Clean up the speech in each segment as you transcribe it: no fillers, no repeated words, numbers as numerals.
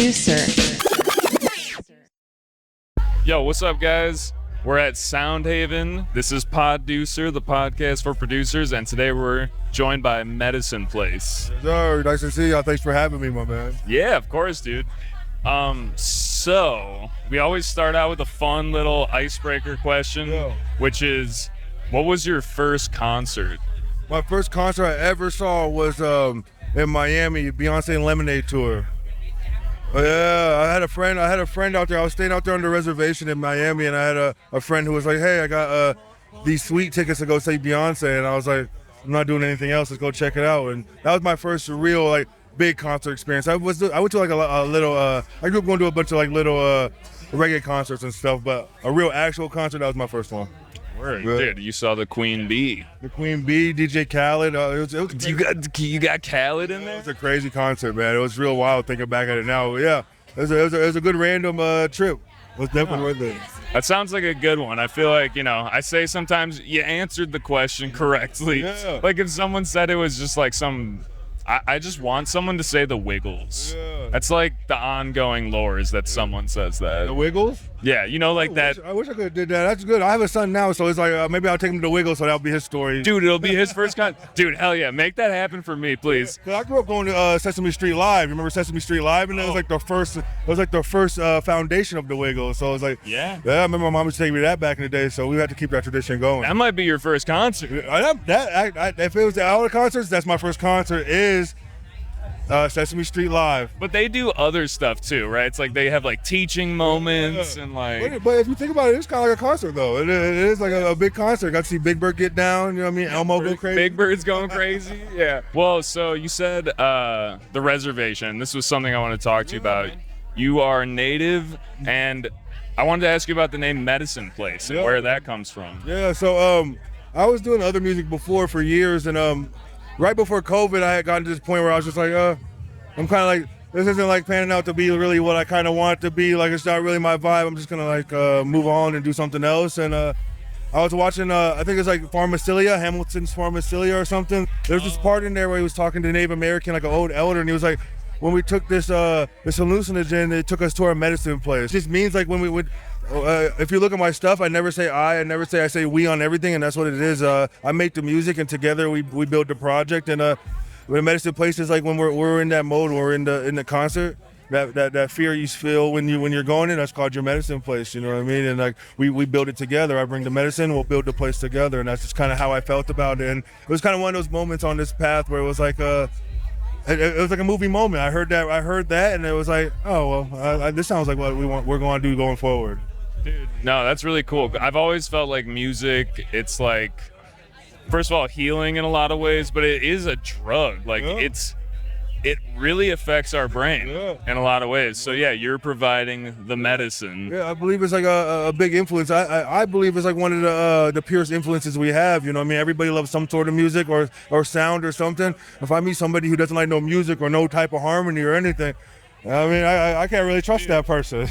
Poducer. Yo, what's up, guys? We're at Soundhaven. This is Poducer, the podcast for producers, and today we're joined by Medicine Place. Sir, nice to see you. Thanks for having me, my man. Yeah, of course, dude. So we always start out with a fun little icebreaker question, which is, what was your first concert? My first concert I ever saw was in Miami, Beyoncé and Lemonade tour. Yeah, I had a friend out there. I was staying out there on the reservation in Miami, and I had a friend who was like, "Hey, I got these sweet tickets to go see Beyonce," and I was like, "I'm not doing anything else. Let's go check it out." And that was my first real big concert experience. I went to a little. I grew up going to a bunch of little reggae concerts and stuff, but a real actual concert, that was my first one. Word. Dude, you saw the Queen Bee. The Queen Bee, DJ Khaled. You got Khaled in there? It was a crazy concert, man. It was real wild thinking back at it now. Yeah, it was a good random trip. It was definitely worth it. That sounds like a good one. I feel like, I say sometimes you answered the question correctly. Yeah. Like if someone said it was just like I just want someone to say the Wiggles. Yeah. That's like the ongoing lore is that someone says that. The Wiggles? Yeah, that. I wish I could have did that. That's good. I have a son now, so it's like maybe I'll take him to Wiggles, so that'll be his story. Dude, it'll be his first Dude, hell yeah, make that happen for me, please. Yeah, I grew up going to Sesame Street Live. You remember Sesame Street Live? And it was like the first. It was like the first foundation of the Wiggles. So it was like, yeah. I remember my mom used to take me to that back in the day. So we had to keep that tradition going. That might be your first concert. If it was all the concerts, that's my first concert. Is Sesame Street Live. But they do other stuff too, right? It's like they have like teaching moments and like. But if you think about it, it's kind of like a concert though. It is like a big concert. Got to see Big Bird get down. You know what I mean? Elmo go crazy. Big Bird's going crazy. Yeah. Well, so you said the reservation. This was something I want to talk to you about. You are native, and I wanted to ask you about the name Medicine Place and where that comes from. Yeah. So I was doing other music before for years, and right before COVID, I had gotten to this point where I was just like, I'm kind of like, this isn't like panning out to be really what I kind of want it to be. Like, it's not really my vibe. I'm just going to move on and do something else. And I was watching, I think it's like Pharmacilia, Hamilton's Pharmacilia or something. There's this part in there where he was talking to Native American, like an old elder, and he was like, when we took this hallucinogen, it took us to our medicine place. It just means like when we would, if you look at my stuff, I never say I say we on everything, and that's what it is. I make the music, and together we build the project. And when medicine place is like when we're in that mode, we're in the concert. That fear you feel when you're going in, that's called your medicine place. You know what I mean? And like we build it together. I bring the medicine, we'll build the place together, and that's just kind of how I felt about it. And it was kind of one of those moments on this path where it was like it was like a movie moment. I heard that, and it was like, oh well, this sounds like what we're going to do going forward. Dude, no, that's really cool. I've always felt like music, it's like, first of all, healing in a lot of ways, but it is a drug. Like it really affects our brain in a lot of ways. So yeah, you're providing the medicine. Yeah, I believe it's like a big influence. I believe it's like one of the purest influences we have. You know what I mean? Everybody loves some sort of music or sound or something. If I meet somebody who doesn't like no music or no type of harmony or anything, I mean, I can't really trust that person.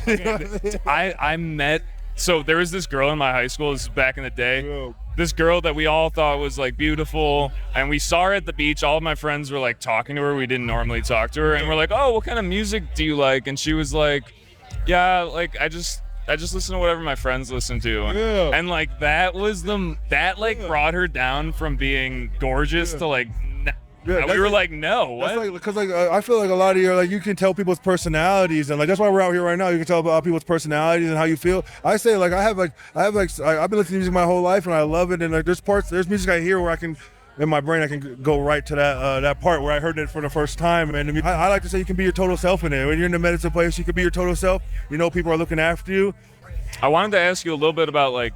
I met, so there was this girl in my high school, this is back in the day, this girl that we all thought was like beautiful, and we saw her at the beach. All of my friends were like talking to her. We didn't normally talk to her, and we're like, oh, what kind of music do you like? And she was like, yeah, like I just listen to whatever my friends listen to. And like that brought her down from being gorgeous to like, we were like, no, what? Because I feel like a lot of you can tell people's personalities, and like that's why we're out here right now. You can tell about people's personalities and how you feel. I say I've been listening to music my whole life, and I love it. And like there's music I hear where I can, in my brain, I can go right to that part where I heard it for the first time. And I like to say you can be your total self in it. When you're in the medicine place, you can be your total self. You know, people are looking after you. I wanted to ask you a little bit about like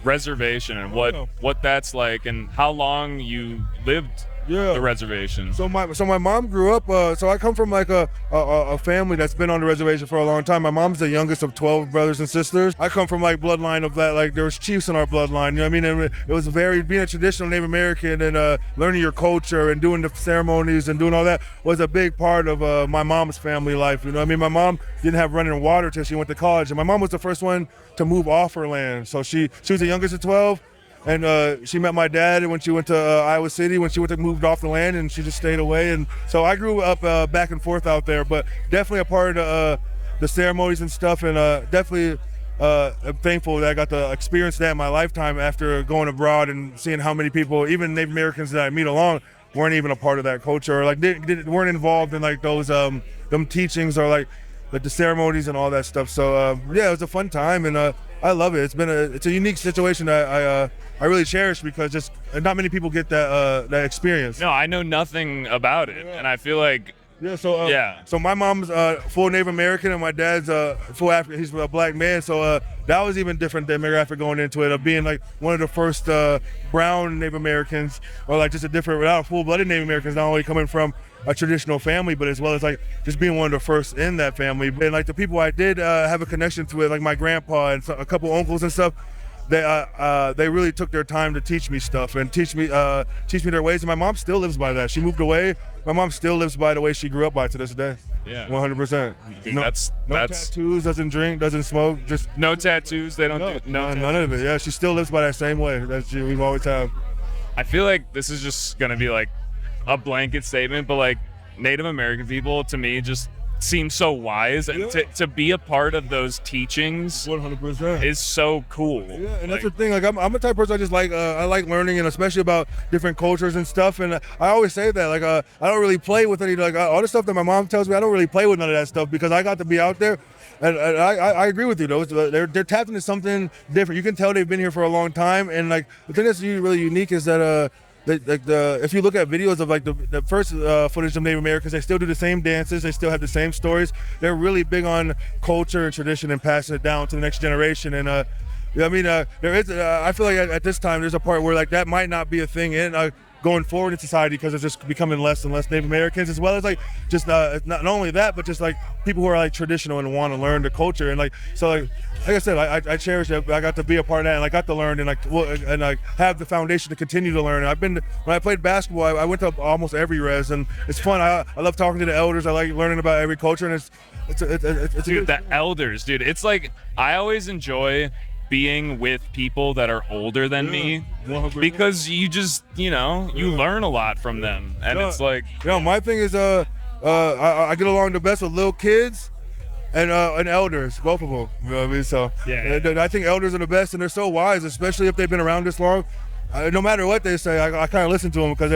reservation and what that's like, and how long you lived. The reservation. So my mom grew up. So I come from like a family that's been on the reservation for a long time. My mom's the youngest of 12 brothers and sisters. I come from like bloodline of that. Like there was chiefs in our bloodline. You know what I mean? And it was being a traditional Native American and learning your culture and doing the ceremonies and doing all that was a big part of my mom's family life. You know what I mean? My mom didn't have running water till she went to college, and my mom was the first one to move off her land. So she was the youngest of 12. and she met my dad when she went to Iowa City, when she moved off the land, and she just stayed away. And so I grew up back and forth out there, but definitely a part of the ceremonies and stuff, and definitely I'm thankful that I got to experience that in my lifetime after going abroad and seeing how many people, even Native Americans that I meet along, weren't even a part of that culture, or like weren't involved in like those them teachings, or like the ceremonies and all that stuff. So yeah, it was a fun time, and I love it. It's a unique situation that I really cherish, because just not many people get that experience. No, I know nothing about it, and I feel like So my mom's full Native American, and my dad's full African. He's a black man, so that was even different demographic going into it, of being like one of the first brown Native Americans, or like just a different, without full-blooded Native Americans, not only coming from a traditional family, but as well as like just being one of the first in that family. And like the people I did have a connection to it, like my grandpa and a couple uncles and stuff, they really took their time to teach me stuff and teach me their ways. And my mom still lives by that. She moved away. My mom still lives by the way she grew up by to this day. Yeah, 100%. No tattoos, doesn't drink, doesn't smoke, just no tattoos. They don't do none of it. Yeah, she still lives by that same way that we've always had. I feel like this is just gonna be like a blanket statement, but like Native American people to me just seem so wise, and to be a part of those teachings 100% is so cool. Yeah, and that's the thing, like I'm a type of person, I just like I like learning, and especially about different cultures and stuff. And I always say that, like I don't really play with any, like all the stuff that my mom tells me, I don't really play with none of that stuff, because I got to be out there. And I agree with you though. They're tapped into something different. You can tell they've been here for a long time, and like the thing that's really unique is that if you look at videos of like the first footage of Native Americans, they still do the same dances, they still have the same stories. They're really big on culture and tradition and passing it down to the next generation. And I mean, there is. I feel like at this time there's a part where like that might not be a thing in going forward in society, because it's just becoming less and less Native Americans, as well as like just not only that, but just like people who are like traditional and want to learn the culture. And like so like I said, I cherish it. I got to be a part of that, and I got to learn, and like have the foundation to continue to learn. And when I played basketball, I went to almost every res, and it's fun. I love talking to the elders. I like learning about every culture, and it's dude, the elders, dude. It's like I always enjoy being with people that are older than me, because you just you learn a lot from them, and it's like my thing is I get along the best with little kids and elders, both of them. You know what I mean? So I think elders are the best, and they're so wise, especially if they've been around this long. No matter what they say, I kind of listen to them, because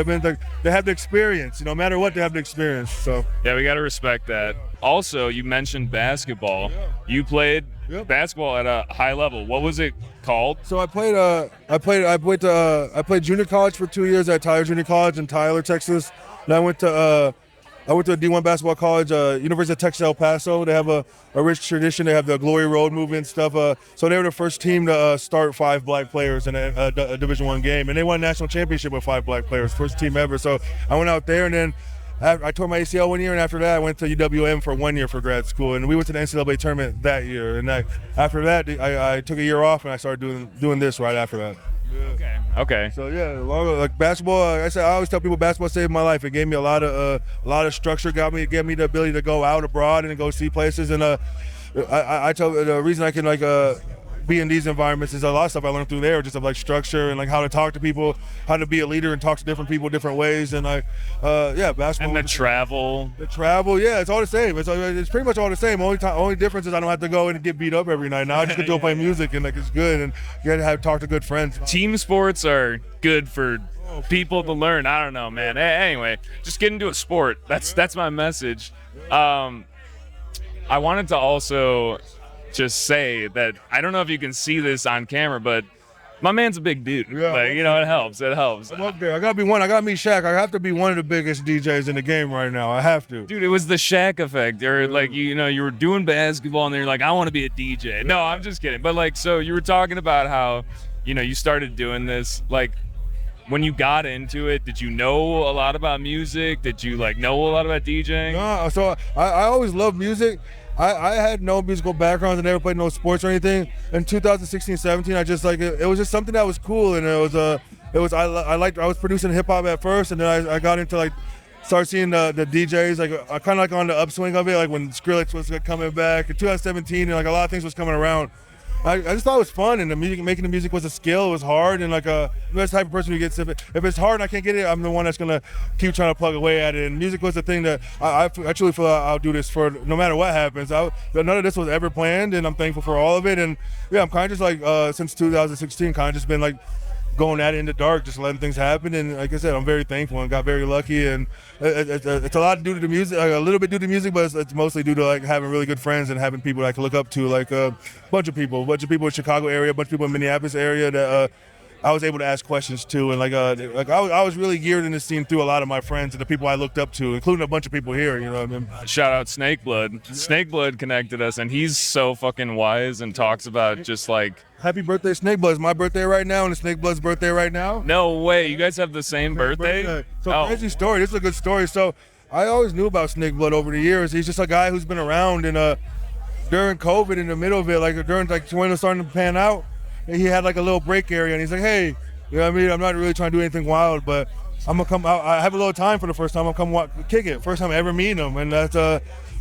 they have the experience. No matter what, they have the experience. So yeah, we got to respect that. Also, you mentioned basketball. You played basketball at a high level. What was it called? So I played junior college for 2 years at Tyler Junior College in Tyler, Texas. And I went to a D1 basketball college, University of Texas El Paso. They have a rich tradition. They have the Glory Road movement and stuff. So they were the first team to start 5 black players in a Division I game, and they won a national championship with 5 black players, first team ever. So I went out there, and then I tore my ACL 1 year, and after that I went to UWM for 1 year for grad school, and we went to the NCAA tournament that year. And after that, I took a year off, and I started doing this right after that. Yeah. Okay. So yeah, like basketball. Like I said, I always tell people basketball saved my life. It gave me a lot of structure. Gave me the ability to go out abroad and go see places. And I tell the reason I can be in these environments is a lot of stuff I learned through there, just of like structure and like how to talk to people, how to be a leader and talk to different people different ways. And basketball. And the travel. Yeah, it's all the same. It's pretty much all the same. Only difference is I don't have to go and get beat up every night. Now I just get to play music, and like it's good, and you got to talk to good friends. Team sports are good for people to learn. I don't know, man. Anyway, just get into a sport. That's my message. I wanted to also just say that I don't know if you can see this on camera, but my man's a big dude. Yeah. Like, it helps. It helps. I'm up there. I gotta meet Shaq. I have to be one of the biggest DJs in the game right now. I have to. Dude, it was the Shaq effect. Or like you were doing basketball and then you're like, I want to be a DJ. No, I'm just kidding. But like, so you were talking about how, you started doing this. Like, when you got into it, did you know a lot about music? Did you know a lot about DJing? No, so I always loved music. I had no musical background. I never played no sports or anything. In 2016-17, I just it was just something that was cool, and I was producing hip hop at first, and then I got into start seeing the DJs I kind of on the upswing of it, like when Skrillex was coming back in 2017, and a lot of things was coming around. I just thought it was fun, and making the music was a skill. It was hard, and like I'm the type of person who gets if it's hard and I can't get it, I'm the one that's gonna keep trying to plug away at it. And music was the thing that I truly feel I'll do this for no matter what happens. None of this was ever planned, and I'm thankful for all of it. And yeah, I'm kind of just like since 2016, kind of just been like going at it in the dark, just letting things happen. And like I said, I'm very thankful and got very lucky. And it's a lot due to the music, like a little bit due to music, but it's mostly due to like having really good friends and having people that I can look up to, like a bunch of people in Chicago area, a bunch of people in Minneapolis area that I was able to ask questions to. And I was really geared in this scene through a lot of my friends and the people I looked up to, including a bunch of people here, you know what I mean? Shout out Snakeblood. Yeah. Snakeblood connected us, and he's so fucking wise and talks about just like... Happy birthday, Snakeblood. It's my birthday right now, and it's Snakeblood's birthday right now. No way. You guys have the same birthday? So crazy story. This is a good story. So I always knew about Snakeblood over the years. He's just a guy who's been around, and during COVID, in the middle of it, like during like when it was starting to pan out, he had like a little break area, and he's like, hey, you know what I mean? I'm not really trying to do anything wild, but I'm gonna come out. I have a little time for the first time. I'll come kick it. First time I ever meeting him, and that's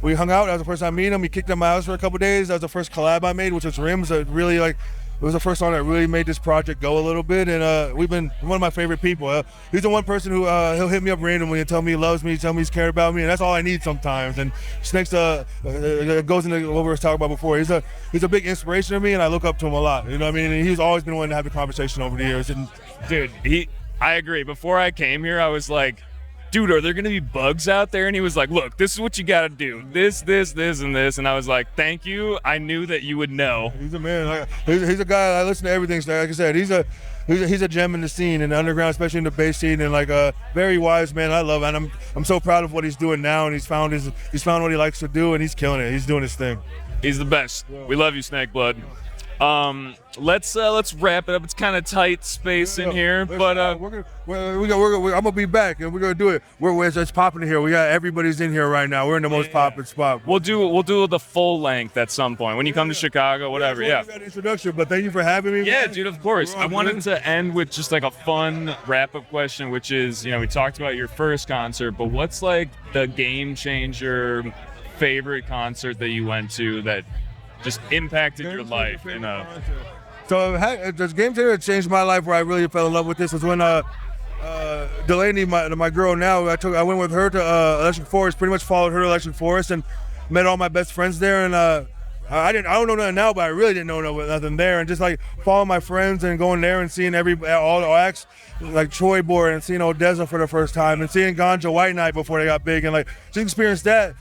we hung out. That was the first time meeting him. He kicked at my house for a couple days. That was the first collab I made, which was Rims. Really like. It was the first song that really made this project go a little bit, and we've been one of my favorite people. He's the one person who he'll hit me up randomly and tell me he loves me, tell me he's cared about me, and that's all I need sometimes. And Snakes goes into what we were talking about before. He's a big inspiration to me, and I look up to him a lot. You know what I mean? And he's always been one to have a conversation over the years. And dude, I agree. Before I came here, I was like, dude, are there going to be bugs out there? And he was like, look, this is what you got to do. This, and this. And I was like, thank you. I knew that you would know. He's a man. He's a guy, I listen to everything. So like I said, he's a gem in the scene, in the underground, especially in the bass scene, and like a very wise man. I love it. And I'm so proud of what he's doing now, and he's found what he likes to do, and he's killing it. He's doing his thing. He's the best. Yeah. We love you, Snakeblood. Let's wrap it up. It's kind of tight space in here, but I'm gonna be back, and we're gonna do it. It's popping in here. We got everybody's in here right now. We're in the most popping spot. We'll do the full length at some point when you come to Chicago, whatever. Yeah. Got introduction, but thank you for having me. Yeah, dude. Of course. I wanted to end with just like a fun wrap-up question, which is, we talked about your first concert, but what's like the game changer favorite concert that you went to that just impacted your life? So this game changer that changed my life, where I really fell in love with this, was when Delaney, my girl now, I went with her to Electric Forest, pretty much followed her to Electric Forest and met all my best friends there. And I don't know nothing now, but I really didn't know nothing there. And just like following my friends and going there and seeing all the acts, like Troy Board, and seeing Odessa for the first time, and seeing Ganja White Night before they got big, and like just experience that.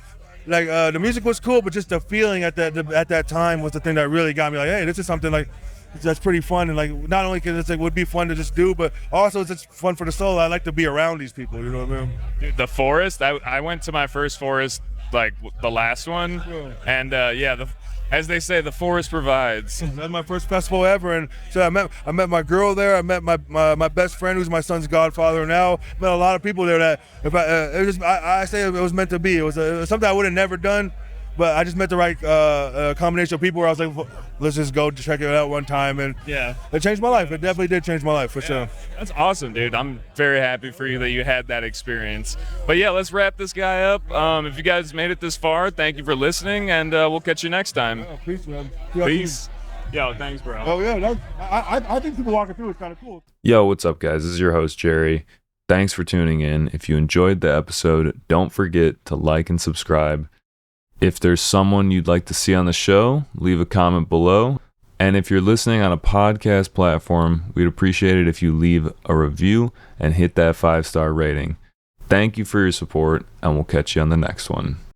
Like the music was cool, but just the feeling at that time was the thing that really got me like, hey, this is something like that's pretty fun. And like not only because it would be fun to just do, but also it's just fun for the soul. I like to be around these people, you know what I mean? Dude, the Forest, I went to my first Forest, like the last one, and as they say, the forest provides. That's my first festival ever, and so I met my girl there. I met my best friend, who's my son's godfather now. Met a lot of people there that I say it was meant to be. It was something I would have never done, but I just met the right combination of people where I was like, let's just go check it out one time, and it changed my life. It definitely did change my life, for sure. That's awesome, dude. I'm very happy for you that you had that experience. But yeah, let's wrap this guy up. If you guys made it this far, thank you for listening, and we'll catch you next time. Oh, peace, man. Peace. Yo, thanks, bro. Oh yeah, I think people walking through is kind of cool. Yo, what's up, guys? This is your host, Jerry. Thanks for tuning in. If you enjoyed the episode, don't forget to like and subscribe. If there's someone you'd like to see on the show, leave a comment below. And if you're listening on a podcast platform, we'd appreciate it if you leave a review and hit that 5-star rating. Thank you for your support, and we'll catch you on the next one.